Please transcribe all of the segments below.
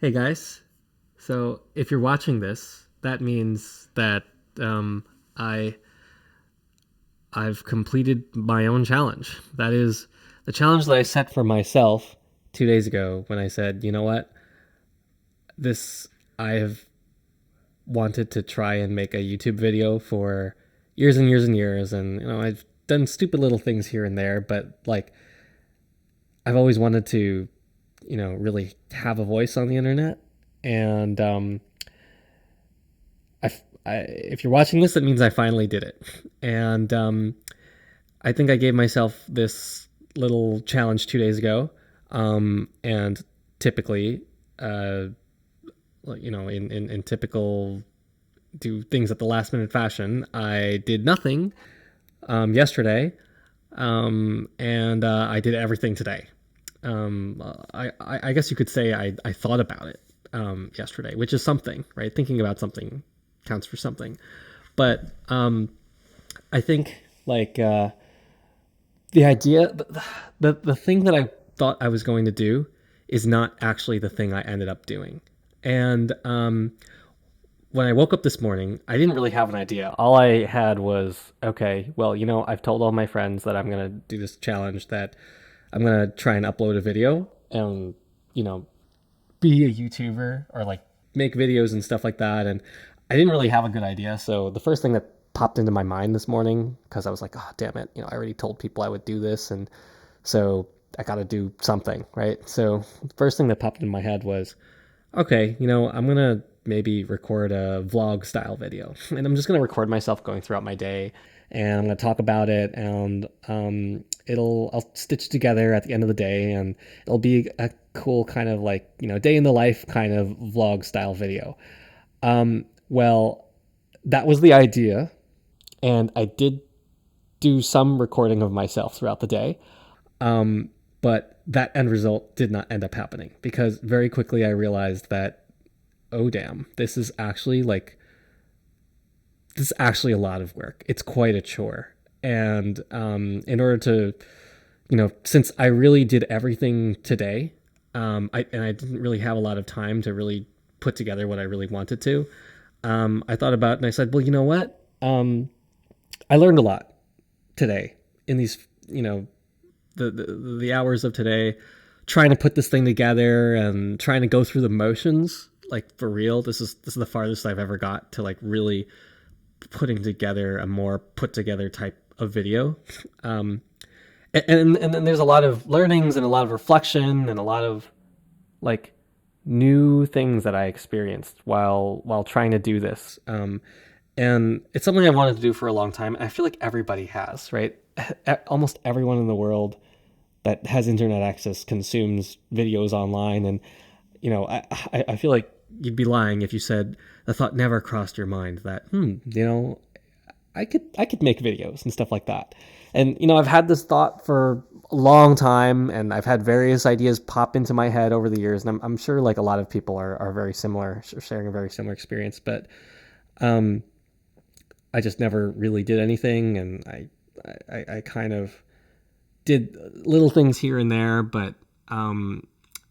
Hey guys, so if you're watching this, that means that um, I I've completed my own challenge. That is the challenge that I set for myself 2 days ago when I said, you know what, this I have wanted to try and make a YouTube video for years and years and years, and I've done stupid little things here and there, but like I've always wanted to, really have a voice on the internet, and if you're watching this, that means I finally did it. And I think I gave myself this little challenge 2 days ago. And typically, uh, in typical do things at the last minute fashion, I did nothing yesterday, and I did everything today. I guess you could say I thought about it yesterday, which is something, right? Thinking about something counts for something. But I think like the idea, the thing that I thought I was going to do is not actually the thing I ended up doing. And when I woke up this morning, I didn't really have an idea. All I had was, okay, well, I've told all my friends that I'm going to do this challenge, that I'm going to try and upload a video and, you know, be a YouTuber or like make videos and stuff like that. And I didn't really have a good idea. So the first thing that popped into my mind this morning, because I was like, oh, damn it, I already told people I would do this. And so I got to do something, right? So the first thing that popped into my head was, okay, I'm going to maybe record a vlog style video. And I'm just going to record myself going throughout my day, and I'm going to talk about it, and I'll stitch together at the end of the day, and it'll be a cool kind of like, day in the life kind of vlog style video. Well, that was the idea. And I did do some recording of myself throughout the day. But that end result did not end up happening, because very quickly I realized that, oh damn, this is actually a lot of work. It's quite a chore. And in order to, since I really did everything today, I didn't really have a lot of time to really put together what I really wanted to. I thought about it and I said, well, you know what? I learned a lot today in these, the hours of today, trying to put this thing together and trying to go through the motions. Like, for real, this is the farthest I've ever got to like really putting together a more put together type of video. And then there's a lot of learnings and a lot of reflection and a lot of like new things that I experienced while trying to do this. And it's something I wanted to do for a long time. I feel like everybody has, right? Almost everyone in the world that has internet access consumes videos online. And, I feel like you'd be lying if you said the thought never crossed your mind that, I could make videos and stuff like that. And, I've had this thought for a long time, and I've had various ideas pop into my head over the years. And I'm sure like a lot of people are very similar, sharing a very similar experience. But, I just never really did anything, and I kind of did little things here and there, but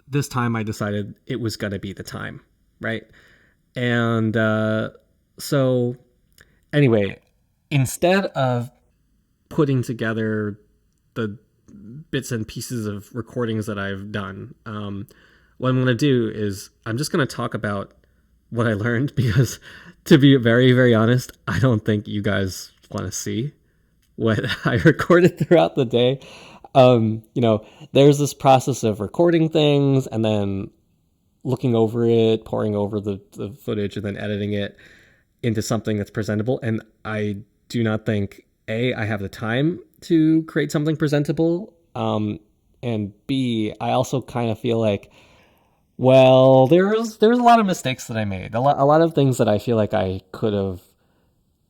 this time I decided it was gonna be the time, right? And so anyway, instead of putting together the bits and pieces of recordings that I've done, what I'm gonna do is I'm just gonna talk about what I learned, because to be very, very honest, I don't think you guys want to see what I recorded throughout the day. There's this process of recording things and then looking over it, poring over the footage, and then editing it into something that's presentable. And I do not think, A, I have the time to create something presentable. And B, I also kind of feel like, well, there was a lot of mistakes that I made. A lot of things that I feel like I could have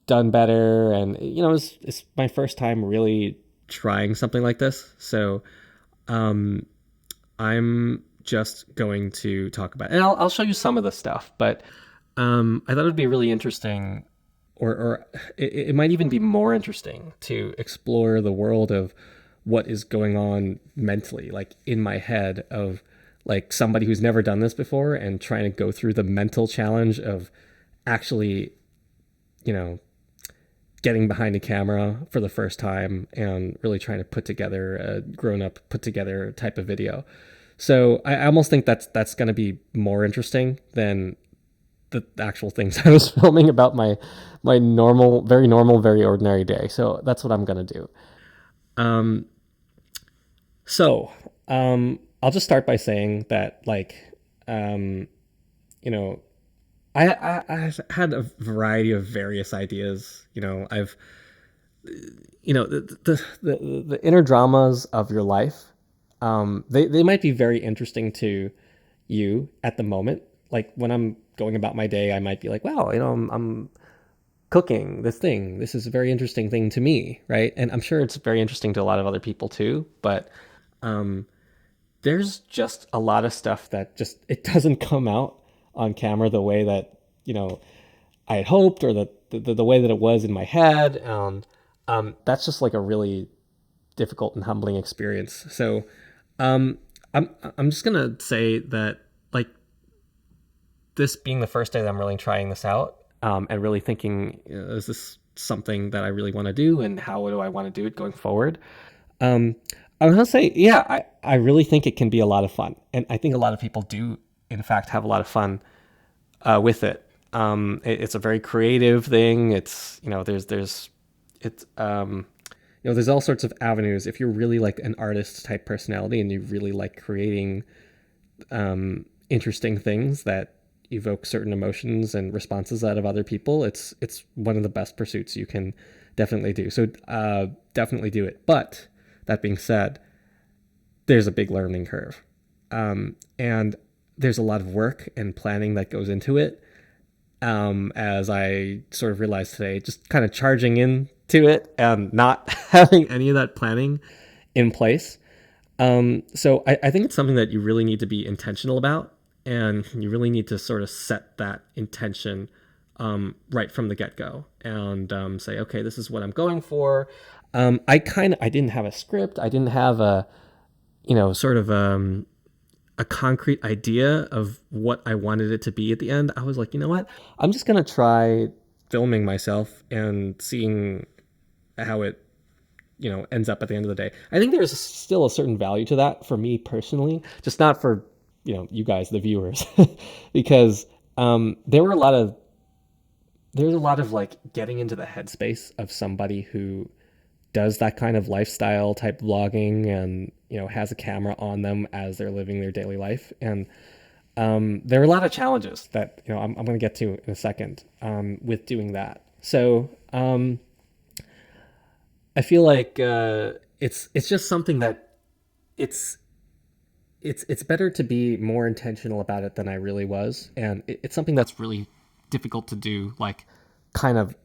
done better. And, it's my first time really trying something like this. So um, I'm just going to talk about it. And I'll show you some of the stuff. But I thought it would be really interesting, or it might even be more interesting to explore the world of what is going on mentally, like in my head, of like somebody who's never done this before and trying to go through the mental challenge of actually, you know, getting behind a camera for the first time and really trying to put together a grown up put together type of video. So I almost think that's going to be more interesting than the actual things I was filming about my normal, very ordinary day. So that's what I'm going to do. Um, so I'll just start by saying that, like, um, you know, I've had a variety of various ideas. I've the inner dramas of your life, they might be very interesting to you at the moment. Like when I'm going about my day, I might be like, wow, I'm cooking this thing. This is a very interesting thing to me, right? And I'm sure it's very interesting to a lot of other people too. But um, there's just a lot of stuff that just it doesn't come out on camera the way that I had hoped, or the way that it was in my head. And that's just like a really difficult and humbling experience. So um, I'm just gonna say that, like, this being the first day that I'm really trying this out, and really thinking, is this something that I really want to do, and how do I want to do it going forward? Um, I was gonna say, yeah, I really think it can be a lot of fun, and I think a lot of people do, in fact, have a lot of fun with it. It's a very creative thing. It's it's there's all sorts of avenues. If you're really like an artist type personality and you really like creating interesting things that evoke certain emotions and responses out of other people, it's one of the best pursuits you can definitely do. So definitely do it. But that being said, there's a big learning curve, and there's a lot of work and planning that goes into it. As I sort of realized today, just kind of charging into it and not having any of that planning in place. So I think it's something that you really need to be intentional about, and you really need to sort of set that intention right from the get go, and say, okay, this is what I'm going for. I didn't have a script. I didn't have a sort of a concrete idea of what I wanted it to be at the end. I was like, you know what? I'm just gonna try filming myself and seeing how it ends up at the end of the day. I think there's still a certain value to that for me personally, just not for you guys, the viewers, because there's a lot of like getting into the headspace of somebody who does that kind of lifestyle type vlogging, and has a camera on them as they're living their daily life. And there are a lot of challenges that I'm going to get to in a second with doing that. So I feel like it's just something that it's it's better to be more intentional about it than I really was, and it's something that's really difficult to do, like, kind of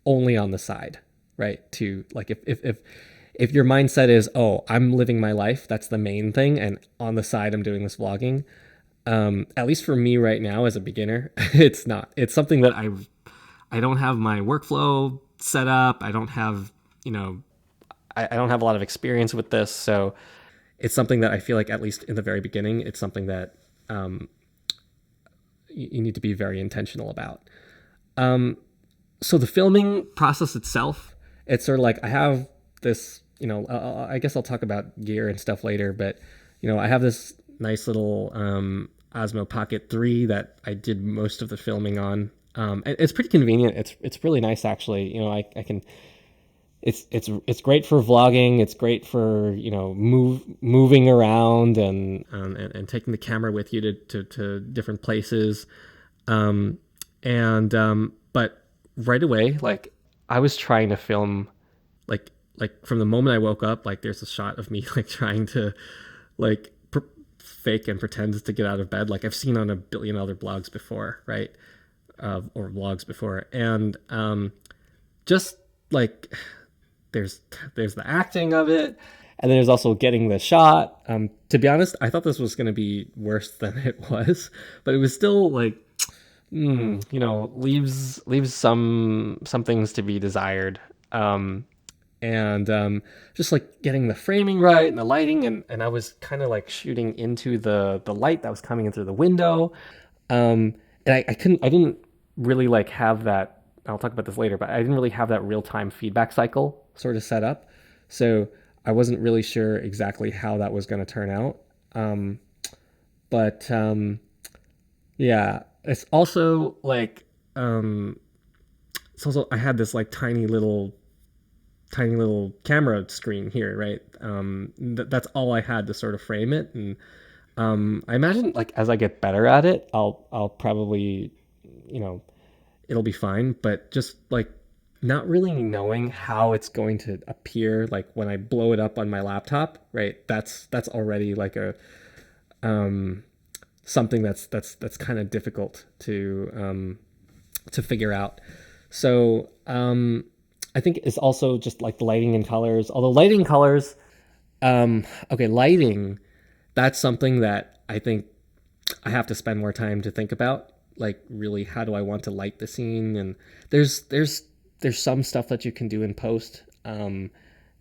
only on the side, right? To like, if your mindset is, oh, I'm living my life, that's the main thing, and on the side I'm doing this vlogging. At least for me right now as a beginner, it's not. It's something that I don't have my workflow set up. I don't have I don't have a lot of experience with this, so it's something that I feel like, at least in the very beginning, it's something that you need to be very intentional about. So the filming process itself, it's sort of like, I have this, I guess I'll talk about gear and stuff later, but I have this nice little Osmo Pocket 3 that I did most of the filming on. It's pretty convenient. It's really nice, actually. I can. It's great for vlogging. It's great for moving around, and taking the camera with you to different places. But right away, like, I was trying to film, like from the moment I woke up, like, there's a shot of me like trying to like fake and pretend to get out of bed, like I've seen on a billion other blogs before, right? Or vlogs before. And just like, there's the acting of it, and then there's also getting the shot. To be honest, I thought this was going to be worse than it was, but it was still like, leaves some things to be desired. and just like getting the framing right and the lighting, and I was kind of like shooting into the light that was coming in through the window. um, and I didn't really like have that. I'll talk about this later, but I didn't really have that real time feedback cycle sort of set up, so I wasn't really sure exactly how that was going to turn out. Um, but yeah, it's also like it's also I had this like tiny little camera screen here, right? That's all I had to sort of frame it, and I imagine like as I get better at it, I'll probably, you know, it'll be fine. But just like not really knowing how it's going to appear, like when I blow it up on my laptop, right? That's already like a um, something that's kind of difficult to figure out. So I think it's also just like the lighting and colors. Although lighting and colors, okay, lighting, that's something that I think I have to spend more time to think about. Like, really, how do I want to light the scene? And there's some stuff that you can do in post.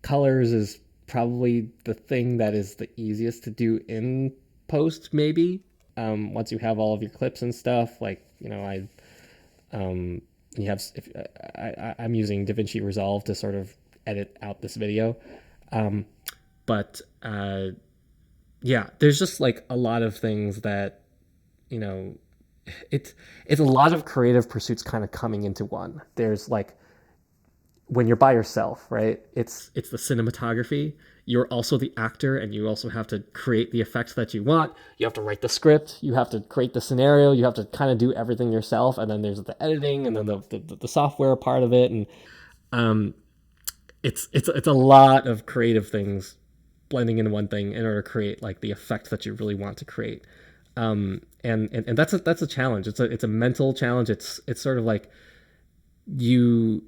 Colors is probably the thing that is the easiest to do in post, maybe. Once you have all of your clips and stuff, like um, you have if I'm using DaVinci Resolve to sort of edit out this video, um, but yeah, there's just like a lot of things that you know it's a lot of creative pursuits kind of coming into one. There's like when you're by yourself, right? It's the cinematography. You're also the actor, and you also have to create the effects that you want. You have to write the script. You have to create the scenario. You have to kind of do everything yourself. And then there's the editing, and then the software part of it, and um, it's a lot of creative things blending into one thing in order to create like the effect that you really want to create. And that's a challenge. It's a mental challenge. It's sort of like you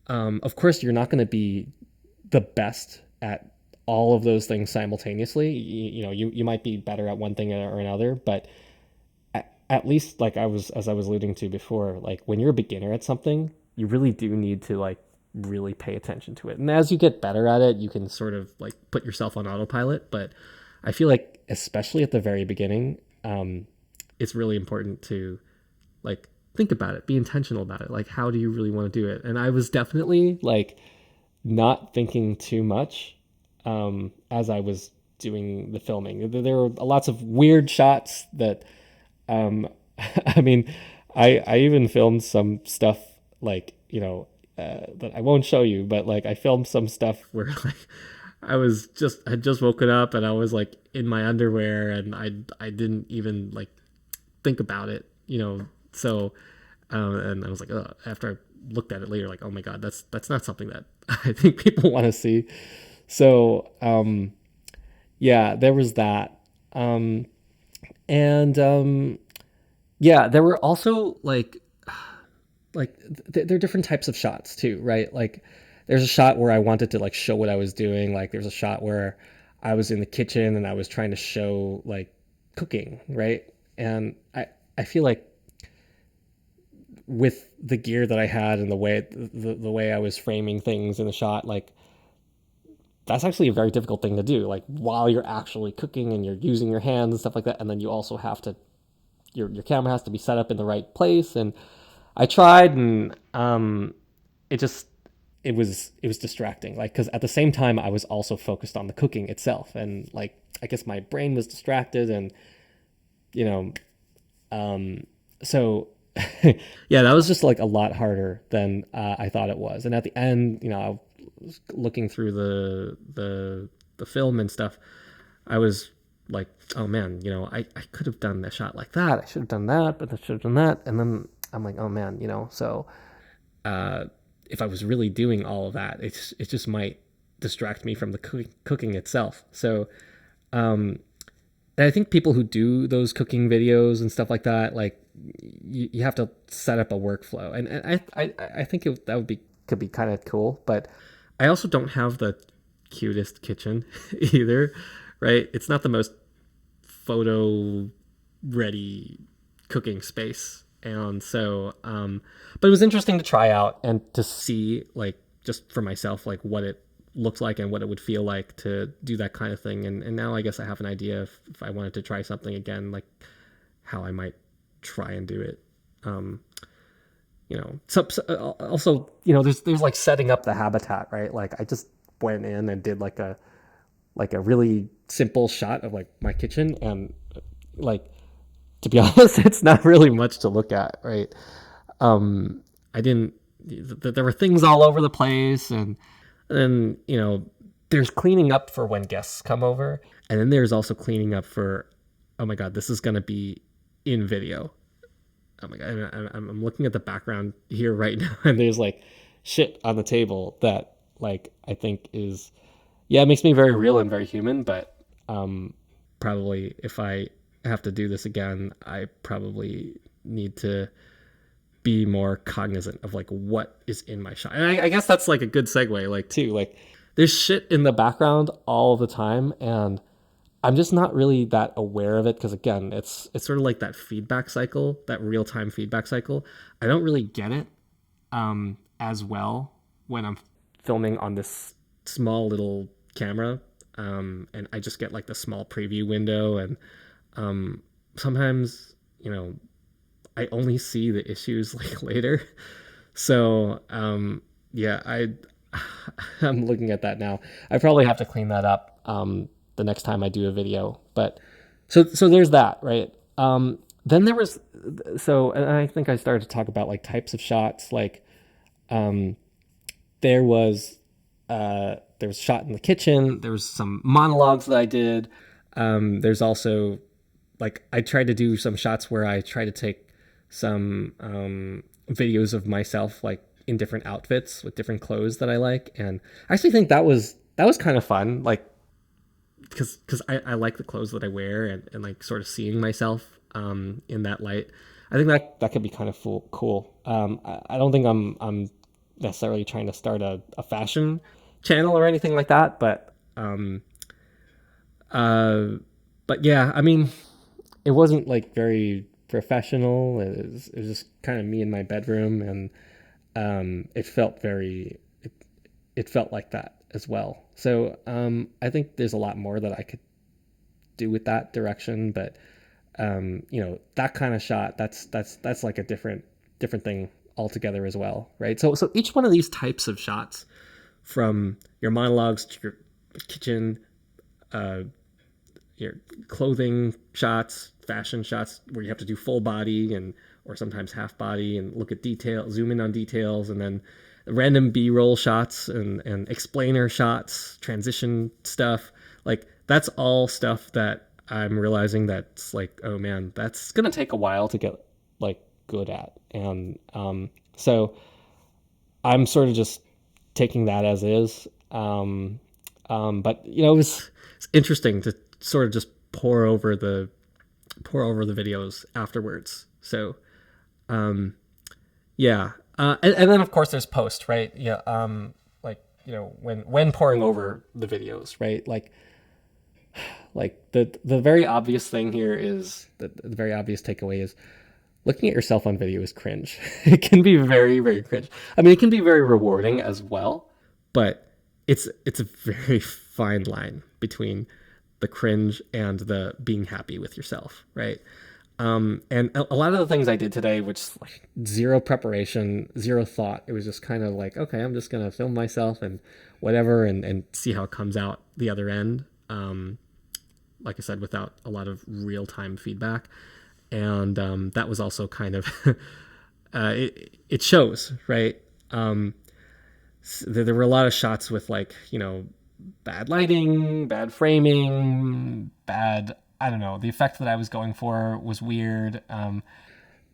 of course, you're not going to be the best at all of those things simultaneously. You might be better at one thing or another, but at least like as I was alluding to before, like when you're a beginner at something, you really do need to like really pay attention to it. And as you get better at it, you can sort of like put yourself on autopilot. But I feel like, especially at the very beginning, it's really important to like think about it, be intentional about it. Like, how do you really want to do it? And I was definitely like not thinking too much as I was doing the filming. There were lots of weird shots that, um, I mean, I even filmed some stuff like, that I won't show you, but like I filmed some stuff where like had just woken up and I was like in my underwear and I didn't even like think about it, So, and I was like, after I looked at it later, like, oh my god, that's not something that I think people want to see. So, yeah, there was that, and yeah, there were also there are different types of shots too, right? Like, there's a shot where I wanted to like show what I was doing. Like, there's a shot where I was in the kitchen and I was trying to show like cooking, right? And I feel like with the gear that I had and the way I was framing things in the shot, like that's actually a very difficult thing to do. Like while you're actually cooking and you're using your hands and stuff like that, and then you also have to your camera has to be set up in the right place. And I tried, and it just it was distracting. Like because at the same time I was also focused on the cooking itself, and like I guess my brain was distracted, and you know so yeah, that was just like a lot harder than I thought it was. And at the end, I was looking through the film and stuff. I was like, oh man, I could have done a shot like that. I should have done that, but I should have done that. And then I'm like, oh man, so uh, if I was really doing all of that, it just might distract me from the cooking itself. So um, and I think people who do those cooking videos and stuff like that, like you have to set up a workflow, and I think that would be could be kind of cool. But I also don't have the cutest kitchen either, right? It's not the most photo ready cooking space, and so but it was interesting to try out and to see like just for myself, like what it looks like and what it would feel like to do that kind of thing. And now I guess I have an idea if I wanted to try something again, like how I might try and do it. Um, also, there's like setting up the habitat, right? Like I just went in and did like a really simple shot of like my kitchen, and like, to be honest, it's not really much to look at, right? I didn't. There were things all over the place, and then there's cleaning up for when guests come over, and then there's also cleaning up for, oh my god, this is gonna be in video. Oh my god, I'm looking at the background here right now, and there's like shit on the table that like I think is, yeah, it makes me very real and very human, but probably if I have to do this again, I probably need to be more cognizant of like what is in my shot. And I guess that's like a good segue, like too, like there's shit in the background all the time, and I'm just not really that aware of it because again, it's sort of like that feedback cycle, that real time feedback cycle. I don't really get it as well when I'm filming on this small little camera, and I just get like the small preview window, and sometimes I only see the issues like later. So yeah, I'm looking at that now. I probably have to clean that up the next time I do a video. But so there's that, right? Then there was, and I think I started to talk about like types of shots. Like there was shot in the kitchen. There was some monologues that I did. There's also like I tried to do some shots where I try to take some videos of myself like in different outfits with different clothes that I like, and I actually think that was kind of fun, like because I like the clothes that I wear, and like sort of seeing myself in that light. I think that could be kind of cool. I don't think I'm necessarily trying to start a fashion channel or anything like that, but yeah, I mean, it wasn't like very professional. It was just kind of me in my bedroom, and it felt it felt like that as well. So I think there's a lot more that I could do with that direction, but that kind of shot, that's like a different thing altogether as well, right? So each one of these types of shots, from your monologues to your kitchen, your clothing shots, fashion shots where you have to do full body and or sometimes half body and look at detail, zoom in on details, and then random B-roll shots and explainer shots, transition stuff. Like that's all stuff that I'm realizing that's like, oh man, that's gonna take a while to get like good at. And so I'm sort of just taking that as is. But it's interesting to sort of just pour over the videos afterwards. So yeah. And then of course there's post, right? Yeah. Like, when pouring over the videos, right? Like the very obvious thing here is the very obvious takeaway is looking at yourself on video is cringe. It can be very, very cringe. I mean, it can be very rewarding as well, but it's a very fine line between the cringe and the being happy with yourself, right? And a lot of the things I did today, which like zero preparation, zero thought, it was just kind of like, okay, I'm just gonna film myself and whatever, and see how it comes out the other end. Like I said, without a lot of real time feedback, and that was also kind of it shows, right? There were a lot of shots with like bad lighting, bad framing, bad, I don't know, the effect that I was going for was weird.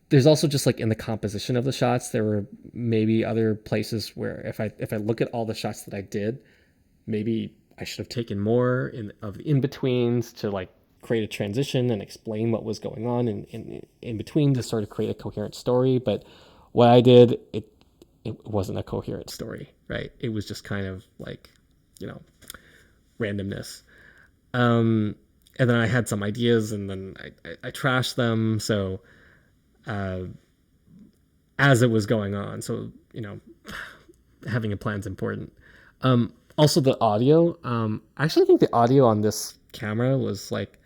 There's also just like in the composition of the shots, there were maybe other places where if I look at all the shots that I did, maybe I should have taken more of the in-betweens to like create a transition and explain what was going on in between to sort of create a coherent story. But what I did, it wasn't a coherent story, right? It was just kind of like, randomness. And then I had some ideas, and then I trashed them. So as it was going on, so having a plan is important. Also the audio. I actually think the audio on this camera was like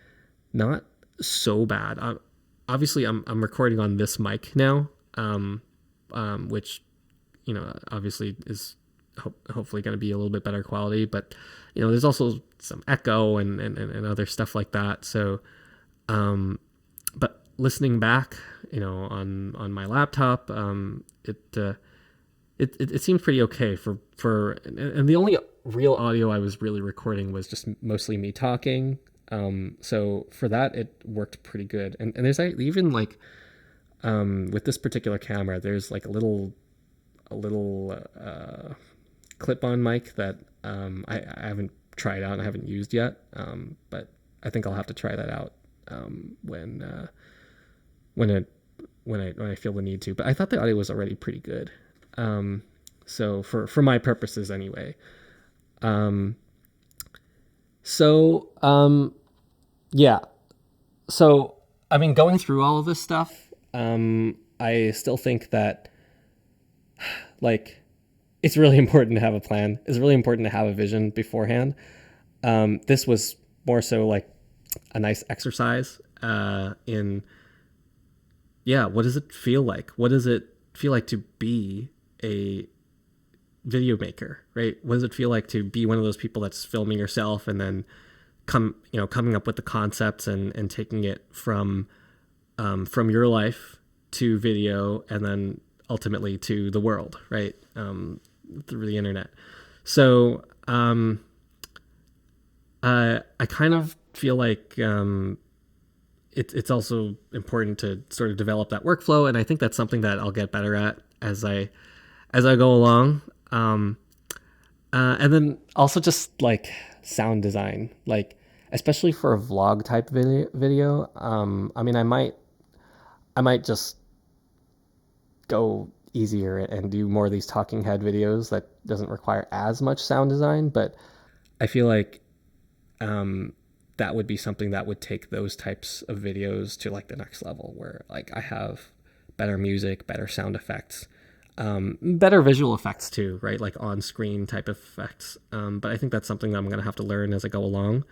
not so bad. Obviously, I'm recording on this mic now, which obviously is hopefully going to be a little bit better quality. But there's also some echo and other stuff like that. So, but listening back, on my laptop, it seemed pretty okay and the only real audio I was really recording was just mostly me talking. So for that, it worked pretty good. And there's even like, with this particular camera, there's like a little clip-on mic that I haven't tried out and I haven't used yet. But I think I'll have to try that out when it when I feel the need to. But I thought the audio was already pretty good. So for my purposes anyway. Um, so yeah. So I mean, going through all of this stuff, I still think that like it's really important to have a plan. It's really important to have a vision beforehand. This was more so like a nice exercise in yeah, what does it feel like? What does it feel like to be a video maker, right? What does it feel like to be one of those people that's filming yourself and then coming up with the concepts and taking it from your life to video and then ultimately to the world, right? Through the internet. So I kind of feel like it's also important to sort of develop that workflow, and I think that's something that I'll get better at as I go along. And then also just like sound design, like especially for a vlog type video. I mean, I might just go easier and do more of these talking head videos that doesn't require as much sound design, but I feel like that would be something that would take those types of videos to like the next level where like I have better music, better sound effects, better visual effects too, right? Like on screen type of effects. But I think that's something I'm going to have to learn as I go along,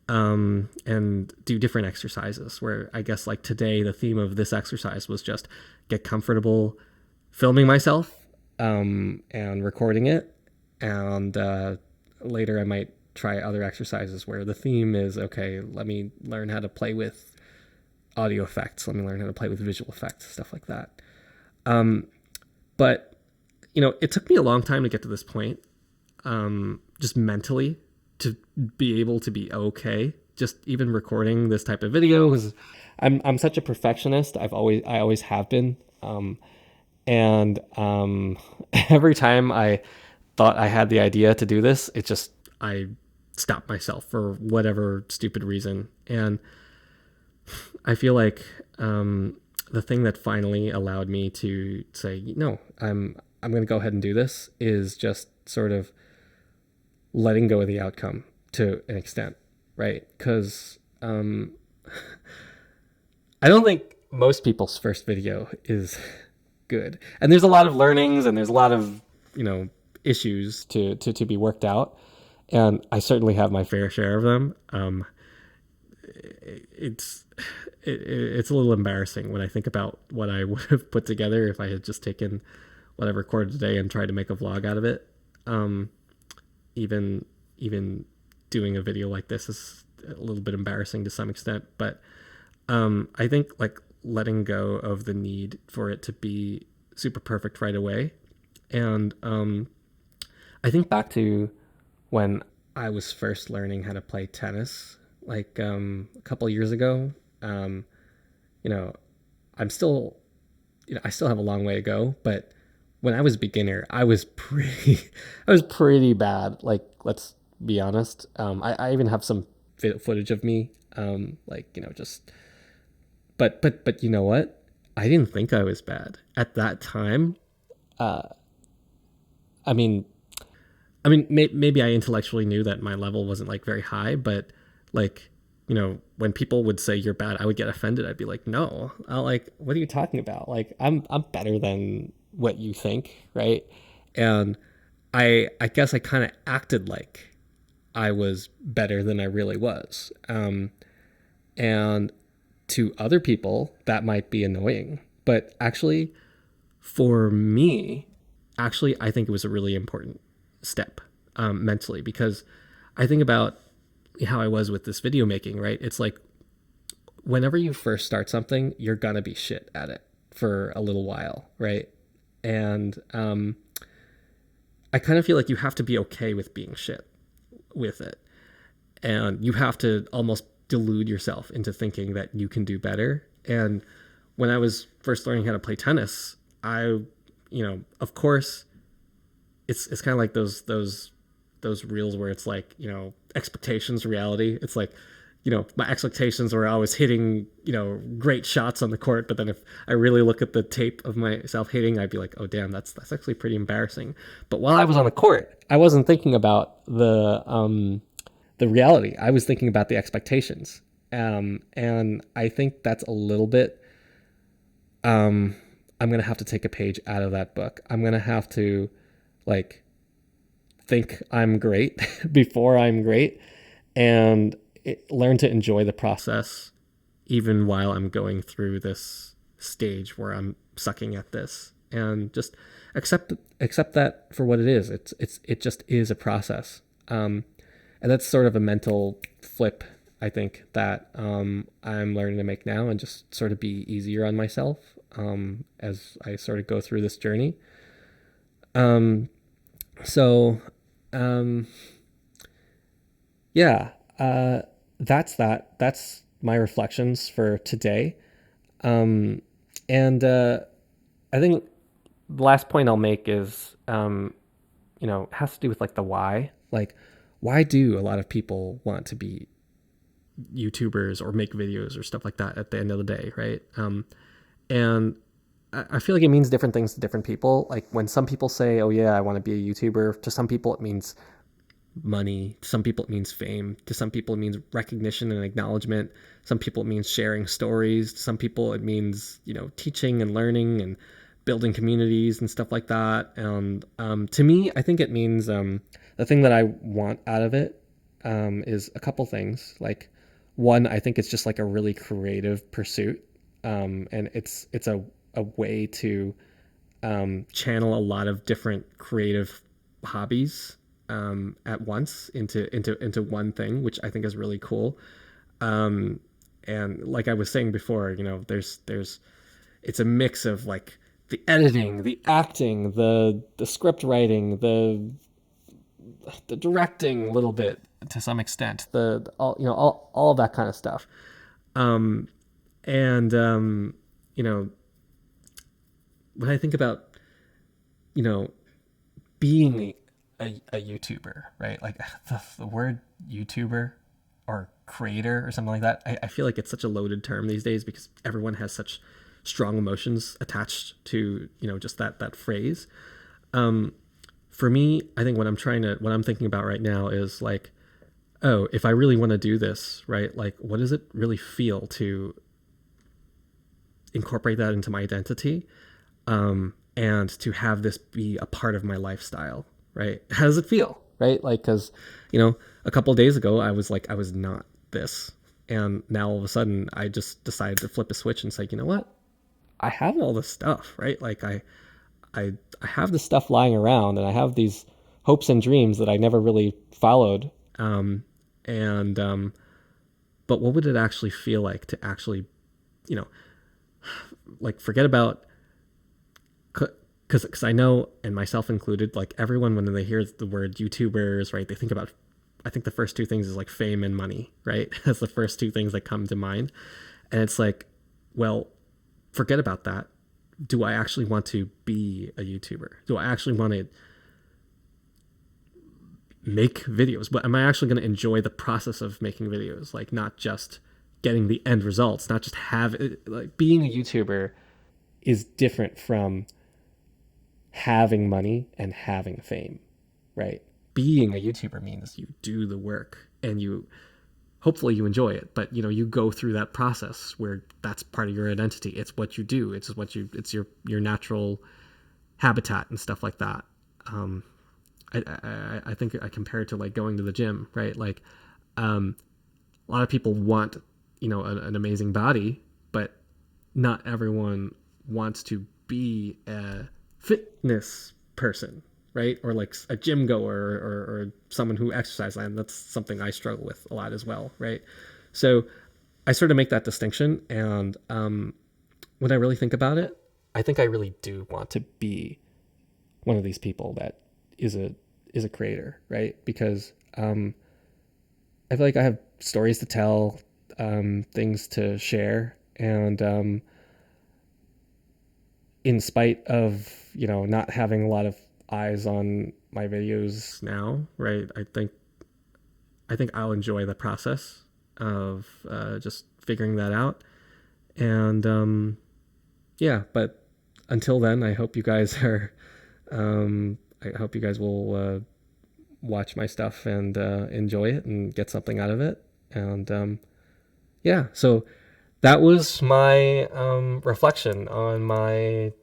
and do different exercises where I guess like today, the theme of this exercise was just get comfortable filming myself, and recording it. And, later I might try other exercises where the theme is, okay, let me learn how to play with audio effects. Let me learn how to play with visual effects, stuff like that. But it took me a long time to get to this point, just mentally, to be able to be okay, just even recording this type of video, because I'm such a perfectionist. I always have been, and every time I thought I had the idea to do this, I stopped myself for whatever stupid reason, and I feel like the thing that finally allowed me to say, no, I'm going to go ahead and do this is just sort of letting go of the outcome to an extent, right? Because I don't think most people's first video is good, and there's a lot of learnings and there's a lot of issues to be worked out, and I certainly have my fair share of them. It's a little embarrassing when I think about what I would have put together if I had just taken what I recorded today and tried to make a vlog out of it. Even doing a video like this is a little bit embarrassing to some extent, but I think like letting go of the need for it to be super perfect right away. And I think back to when I was first learning how to play tennis, like a couple of years ago. I'm still, I still have a long way to go, but when I was a beginner, I was pretty, I was pretty bad. Like, let's be honest. I even have some footage of me, just, but you know what? I didn't think I was bad at that time. Uh, I mean, maybe I intellectually knew that my level wasn't like very high, but like, when people would say you're bad, I would get offended. I'd be like, no, what are you talking about? Like, I'm better than what you think, right? And I guess I kind of acted like I was better than I really was. And to other people, that might be annoying. But actually, for me, actually, I think it was a really important step mentally, because I think about how I was with this video making, right? It's like whenever you first start something, you're going to be shit at it for a little while, right? And I kind of feel like you have to be okay with being shit with it. And you have to almost delude yourself into thinking that you can do better. And when I was first learning how to play tennis, of course, it's kind of like those reels where it's like, expectations, reality. It's like, my expectations were I was hitting, great shots on the court, but then if I really look at the tape of myself hitting, I'd be like, oh damn, that's actually pretty embarrassing. But while I was on the court, I wasn't thinking about the reality. I was thinking about the expectations. And I think that's a little bit, I'm going to have to take a page out of that book. I'm going to have to like think I'm great before I'm great, and learn to enjoy the process even while I'm going through this stage where I'm sucking at this, and just accept that for what it is. It just is a process. And that's sort of a mental flip, I think, that I'm learning to make now, and just sort of be easier on myself as I sort of go through this journey. Um, so, um, yeah, that's that. That's my reflections for today. Um, and I think the last point I'll make is, it has to do with like the why. Like, why do a lot of people want to be YouTubers or make videos or stuff like that at the end of the day, right? And I feel like it means different things to different people. Like when some people say, "Oh yeah, I want to be a YouTuber," to some people it means money. To some people it means fame. To some people it means recognition and acknowledgement. Some people it means sharing stories. To some people it means teaching and learning and building communities and stuff like that. And to me, I think it means the thing that I want out of it is a couple things. Like one, I think it's just like a really creative pursuit, and it's a way to channel a lot of different creative hobbies at once into one thing, which I think is really cool. Um, and like I was saying before, there's it's a mix of like the editing, the acting, the script writing, the directing a little bit to some extent, the all all of that kind of stuff. Um, and you know, when I think about you know being a YouTuber, right? Like the word YouTuber or creator or something like that, I feel like it's such a loaded term these days because everyone has such strong emotions attached to just that phrase. Um, for me, I think what I'm thinking about right now is like, oh, if I really want to do this, right? Like, what does it really feel to incorporate that into my identity, and to have this be a part of my lifestyle, right? How does it feel, right? Like, because a couple of days ago, I was like, I was not this, and now all of a sudden, I just decided to flip a switch and say, you know what? I have all this stuff, right? Like, I have this stuff lying around, and I have these hopes and dreams that I never really followed. And But what would it actually feel like to actually, you know, like forget about, because I know, and myself included, like everyone when they hear the word YouTubers, right, they think about, I think the first two things is like fame and money, right? That's the first two things that come to mind, and it's like, well, forget about that. Do I actually want to be a YouTuber? Do I actually want to make videos? But am I actually going to enjoy the process of making videos? Like not just getting the end results, not just have it, like being a YouTuber is different from having money and having fame, right? Being a YouTuber means you do the work and you hopefully you enjoy it, but you go through that process where that's part of your identity. It's what you do. It's your natural habitat and stuff like that. I think I compare it to like going to the gym, right? Like, um, a lot of people want, an amazing body, but not everyone wants to be a fitness person, right? Or like a gym goer, or someone who exercises. And that's something I struggle with a lot as well, right? So I sort of make that distinction. And when I really think about it, I think I really do want to be one of these people that is a creator, right? Because I feel like I have stories to tell, things to share, and in spite of not having a lot of eyes on my videos now, right? I think I'll enjoy the process of just figuring that out, and yeah. But until then, I hope you guys are. I hope you guys will watch my stuff and enjoy it and get something out of it. And yeah, so that was my reflection on my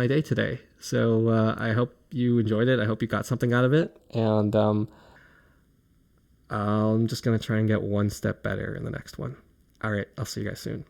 day today. So I hope you enjoyed it. I hope you got something out of it. And I'm just gonna try and get one step better in the next one. All right, I'll see you guys soon.